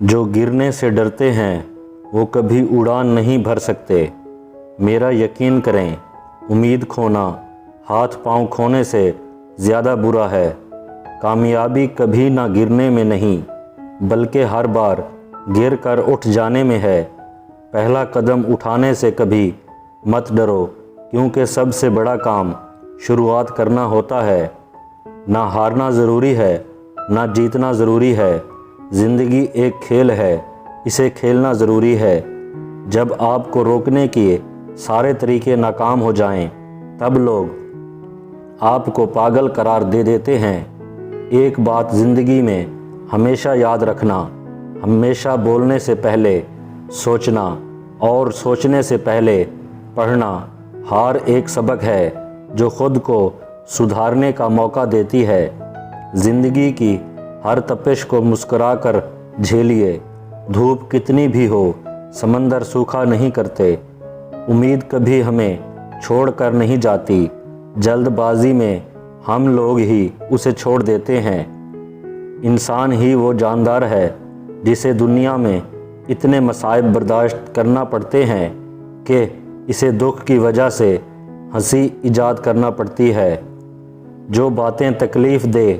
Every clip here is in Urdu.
جو گرنے سے ڈرتے ہیں وہ کبھی اڑان نہیں بھر سکتے۔ میرا یقین کریں، امید کھونا ہاتھ پاؤں کھونے سے زیادہ برا ہے۔ کامیابی کبھی نہ گرنے میں نہیں بلکہ ہر بار گر کر اٹھ جانے میں ہے۔ پہلا قدم اٹھانے سے کبھی مت ڈرو، کیونکہ سب سے بڑا کام شروعات کرنا ہوتا ہے۔ نہ ہارنا ضروری ہے، نہ جیتنا ضروری ہے۔ زندگی ایک کھیل ہے، اسے کھیلنا ضروری ہے۔ جب آپ کو روکنے کے سارے طریقے ناکام ہو جائیں تب لوگ آپ کو پاگل قرار دے دیتے ہیں۔ ایک بات زندگی میں ہمیشہ یاد رکھنا، ہمیشہ بولنے سے پہلے سوچنا اور سوچنے سے پہلے پڑھنا۔ ہار ایک سبق ہے جو خود کو سدھارنے کا موقع دیتی ہے۔ زندگی کی ہر تپش کو مسکرا کر جھیلیے۔ دھوپ کتنی بھی ہو، سمندر سوکھا نہیں کرتے۔ امید کبھی ہمیں چھوڑ کر نہیں جاتی، جلد بازی میں ہم لوگ ہی اسے چھوڑ دیتے ہیں۔ انسان ہی وہ جاندار ہے جسے دنیا میں اتنے مصائب برداشت کرنا پڑتے ہیں کہ اسے دکھ کی وجہ سے ہنسی ایجاد کرنا پڑتی ہے۔ جو باتیں تکلیف دے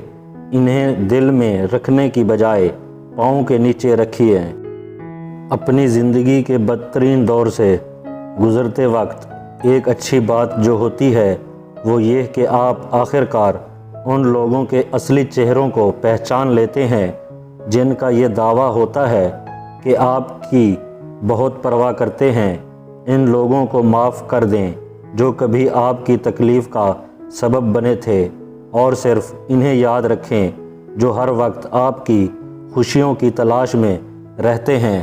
انہیں دل میں رکھنے کی بجائے پاؤں کے نیچے رکھیے۔ اپنی زندگی کے بدترین دور سے گزرتے وقت ایک اچھی بات جو ہوتی ہے وہ یہ کہ آپ آخرکار ان لوگوں کے اصلی چہروں کو پہچان لیتے ہیں جن کا یہ دعویٰ ہوتا ہے کہ آپ کی بہت پرواہ کرتے ہیں۔ ان لوگوں کو معاف کر دیں جو کبھی آپ کی تکلیف کا سبب بنے تھے، اور صرف انہیں یاد رکھیں جو ہر وقت آپ کی خوشیوں کی تلاش میں رہتے ہیں۔